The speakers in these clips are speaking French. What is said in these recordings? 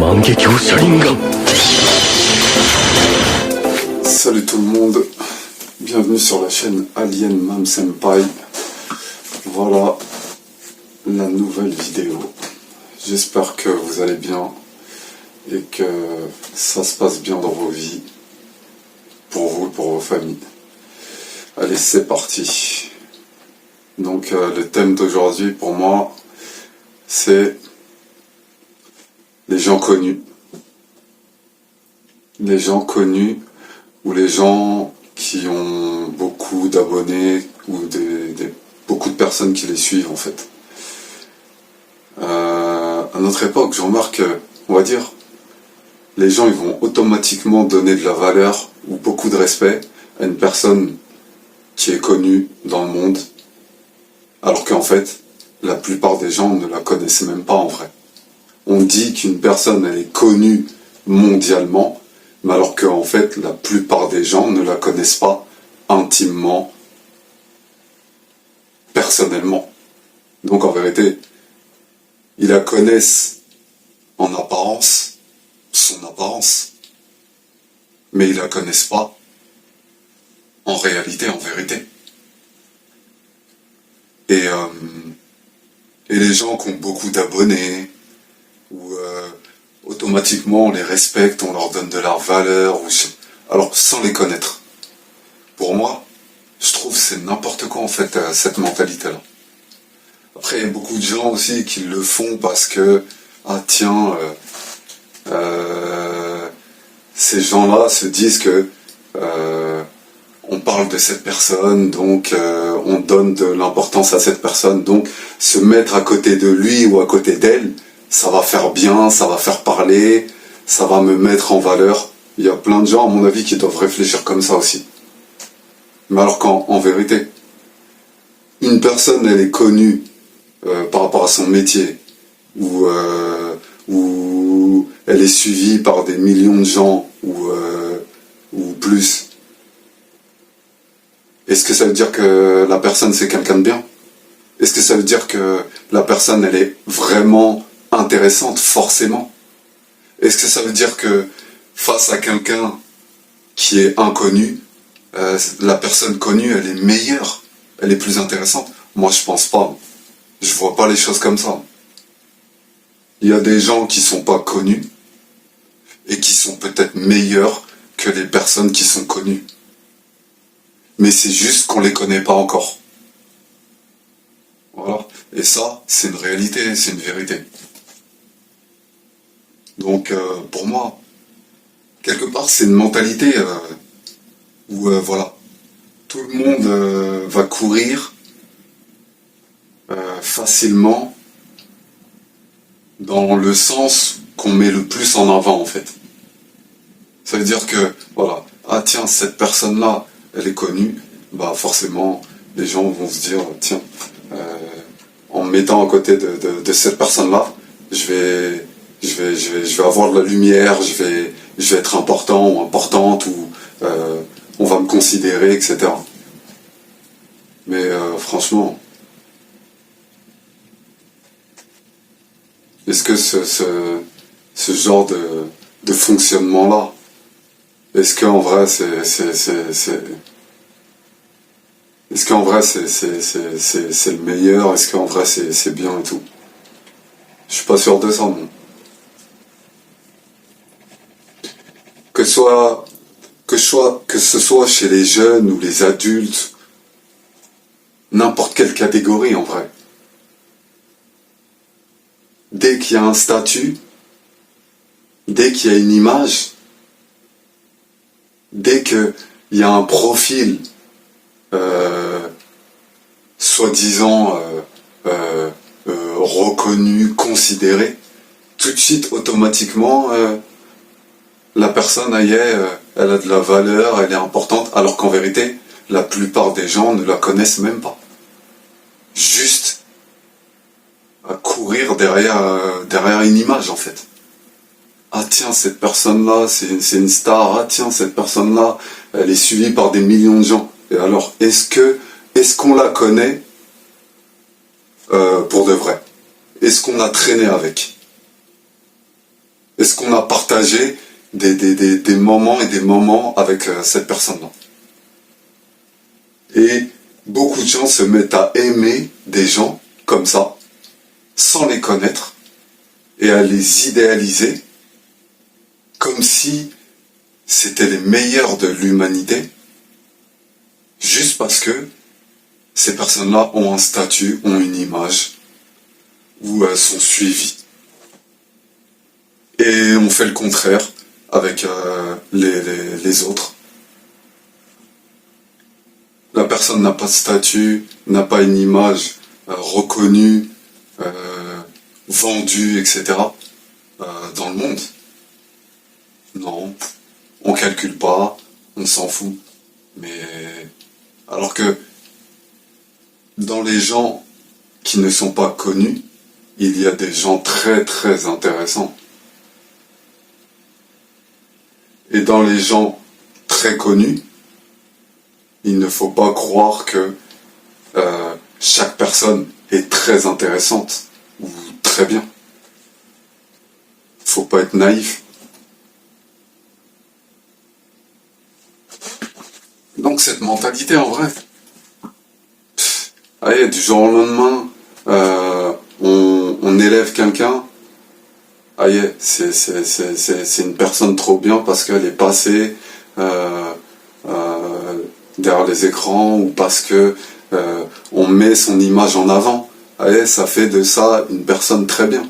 万華鏡車輪眼。 Salut tout le monde, bienvenue sur la chaîne Alien Mam Senpai. Voilà la nouvelle vidéo. J'espère que vous allez bien et que ça se passe bien dans vos vies, pour vous et pour vos familles. Allez, c'est parti. Donc le thème d'aujourd'hui pour moi, c'est les gens connus. Les gens connus ou les gens qui ont beaucoup d'abonnés ou beaucoup de personnes qui les suivent en fait. À notre époque, je remarque, on va dire, les gens ils vont automatiquement donner de la valeur ou beaucoup de respect à une personne qui est connue dans le monde, alors qu'en fait, la plupart des gens ne la connaissent même pas en vrai. On dit qu'une personne elle est connue mondialement, mais alors qu'en fait, la plupart des gens ne la connaissent pas intimement, personnellement. Donc en vérité, ils la connaissent en apparence, son apparence, mais ils la connaissent pas en réalité, en vérité. Et les gens qui ont beaucoup d'abonnés, ou automatiquement on les respecte, on leur donne de la valeur, alors sans les connaître. Pour moi, je trouve que c'est n'importe quoi en fait, cette mentalité-là. Après, il y a beaucoup de gens aussi qui le font parce que, ah tiens, ces gens-là se disent que on parle de cette personne, donc on donne de l'importance à cette personne, donc se mettre à côté de lui ou à côté d'elle, ça va faire bien, ça va faire parler, ça va me mettre en valeur. Il y a plein de gens, à mon avis, qui doivent réfléchir comme ça aussi. Mais alors qu'en vérité, une personne, elle est connue par rapport à son métier, ou elle est suivie par des millions de gens, ou plus. Est-ce que ça veut dire que la personne, c'est quelqu'un de bien? Est-ce que ça veut dire que la personne, elle est vraiment intéressante, forcément? Est-ce que ça veut dire que face à quelqu'un qui est inconnu, la personne connue, elle est meilleure, elle est plus intéressante? Moi, je pense pas. Je vois pas les choses comme ça. Il y a des gens qui sont pas connus et qui sont peut-être meilleurs que les personnes qui sont connues. Mais c'est juste qu'on les connaît pas encore. Voilà. Et ça, c'est une réalité, c'est une vérité. Donc, pour moi, quelque part, c'est une mentalité où, voilà, tout le monde va courir facilement dans le sens qu'on met le plus en avant, en fait. Ça veut dire que, voilà, ah tiens, cette personne-là, elle est connue, bah forcément, les gens vont se dire, tiens, en me mettant à côté de cette personne-là, je vais avoir de la lumière, je vais être important ou importante, ou on va me considérer, etc. Mais franchement, est-ce que ce genre de fonctionnement-là, est-ce qu'en vrai est-ce qu'en vrai c'est le meilleur? Est-ce qu'en vrai c'est bien et tout? Je suis pas sûr de ça, non. Que ce soit chez les jeunes ou les adultes, n'importe quelle catégorie en vrai. Dès qu'il y a un statut, dès qu'il y a une image, dès qu'il y a un profil soi-disant reconnu, considéré, tout de suite, automatiquement, la personne, elle a de la valeur, elle est importante, alors qu'en vérité, la plupart des gens ne la connaissent même pas. Juste à courir derrière une image, en fait. Ah tiens, cette personne-là, c'est une star. Ah tiens, cette personne-là, elle est suivie par des millions de gens. Et alors, est-ce qu'on la connaît pour de vrai? Est-ce qu'on a traîné avec? Est-ce qu'on a partagé des moments et des moments avec cette personne-là? Et beaucoup de gens se mettent à aimer des gens comme ça, sans les connaître, et à les idéaliser, comme si c'était les meilleurs de l'humanité, juste parce que ces personnes-là ont un statut, ont une image, ou sont suivies. Et on fait le contraire avec les autres. La personne n'a pas de statut, n'a pas une image reconnue, vendue, etc. Dans le monde. Non, on calcule pas, on s'en fout. Mais alors que dans les gens qui ne sont pas connus, il y a des gens très très intéressants. Et dans les gens très connus, il ne faut pas croire que chaque personne est très intéressante ou très bien. Faut pas être naïf. Donc cette mentalité en vrai, allez, du jour au lendemain, on élève quelqu'un, allez, c'est une personne trop bien parce qu'elle est passée derrière les écrans ou parce que on met son image en avant. Allez, ça fait de ça une personne très bien.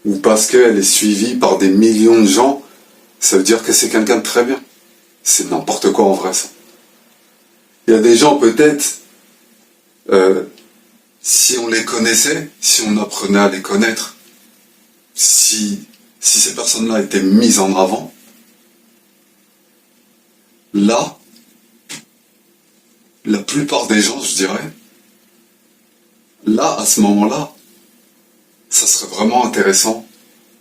Ou parce qu'elle est suivie par des millions de gens, ça veut dire que c'est quelqu'un de très bien. C'est n'importe quoi en vrai ça. Il y a des gens peut-être, si on les connaissait, si on apprenait à les connaître, si ces personnes-là étaient mises en avant, là, la plupart des gens, je dirais, là, à ce moment-là, ça serait vraiment intéressant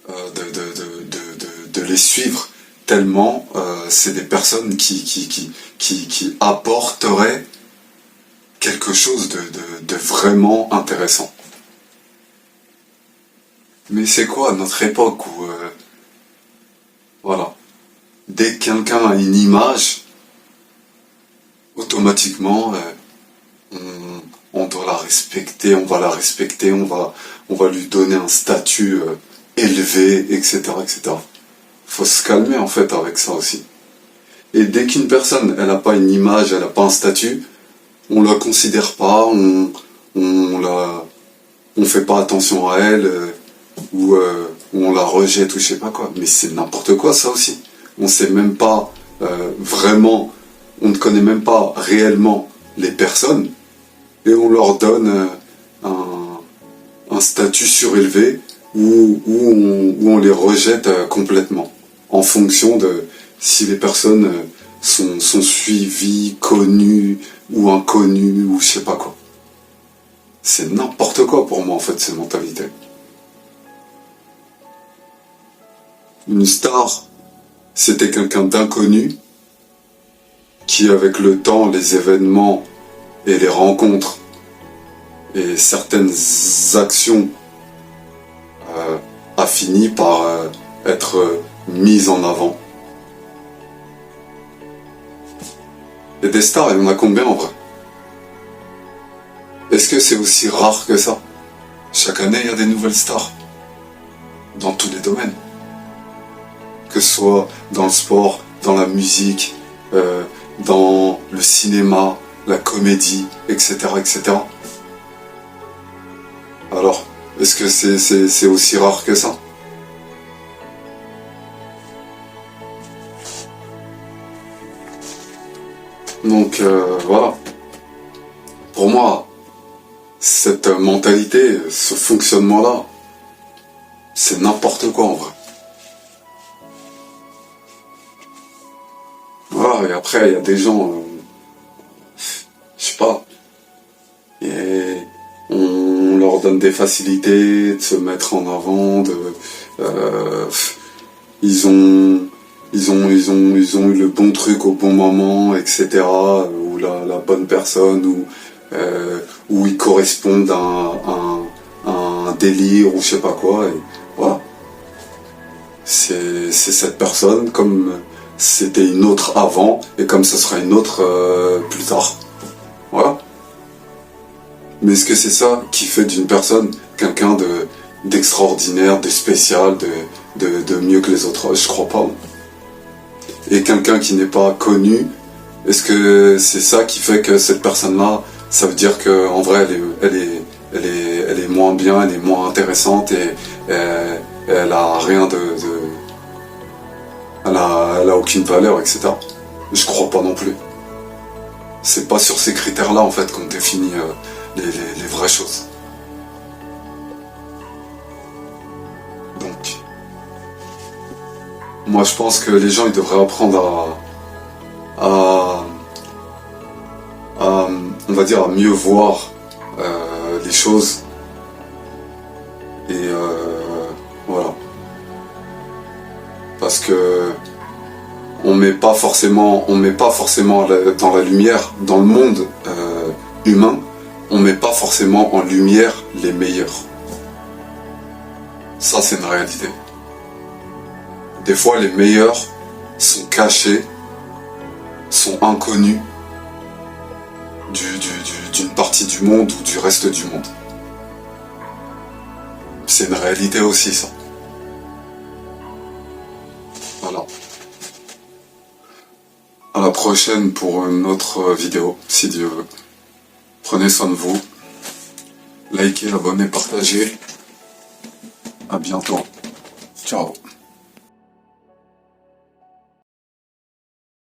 de les suivre, tellement c'est des personnes qui apporteraient quelque chose de vraiment intéressant. Mais c'est quoi notre époque où, voilà, dès que quelqu'un a une image, automatiquement, on doit la respecter, on va la respecter, on va lui donner un statut élevé, etc., etc. Faut se calmer en fait avec ça aussi. Et dès qu'une personne, elle n'a pas une image, elle n'a pas un statut, on la considère pas, on fait pas attention à elle, ou on la rejette ou je sais pas quoi. Mais c'est n'importe quoi ça aussi. On sait même pas vraiment, on ne connaît même pas réellement les personnes et on leur donne un statut surélevé où on les rejette complètement en fonction de si les personnes sont suivies, connues ou inconnues ou je sais pas quoi. C'est n'importe quoi pour moi en fait ces mentalités. Une star, c'était quelqu'un d'inconnu qui avec le temps, les événements et les rencontres et certaines actions a fini par être mise en avant. Et des stars, il y en a combien en vrai? Est-ce que c'est aussi rare que ça? Chaque année, il y a des nouvelles stars. Dans tous les domaines. Que ce soit dans le sport, dans la musique, dans le cinéma, la comédie, etc., etc. Alors, est-ce que c'est aussi rare que ça? Donc voilà. Pour moi, cette mentalité, ce fonctionnement-là, c'est n'importe quoi en vrai. Voilà, et après, il y a des gens, je sais pas, et on leur donne des facilités de se mettre en avant, ils ont eu le bon truc au bon moment, etc. Ou la bonne personne, ou ils correspondent à un délire ou je sais pas quoi, et voilà. C'est cette personne comme c'était une autre avant et comme ce sera une autre plus tard. Voilà. Mais est-ce que c'est ça qui fait d'une personne quelqu'un d'extraordinaire, de spécial, de mieux que les autres? Je crois pas. Et quelqu'un qui n'est pas connu, est-ce que c'est ça qui fait que cette personne-là, ça veut dire qu'en vrai elle est moins bien, elle est moins intéressante et elle a rien elle a aucune valeur, etc. Je crois pas non plus. C'est pas sur ces critères-là en fait qu'on définit les vraies choses. Donc, moi je pense que les gens ils devraient apprendre on va dire à mieux voir les choses et voilà, parce que on met pas forcément dans la lumière, dans le monde humain, on met pas forcément en lumière les meilleurs. Ça c'est une réalité. Des fois les meilleurs sont cachés, sont inconnus d'une partie du monde ou du reste du monde. C'est une réalité aussi ça. Voilà. À la prochaine pour une autre vidéo, si Dieu veut. Prenez soin de vous. Likez, abonnez, partagez. À bientôt. Ciao.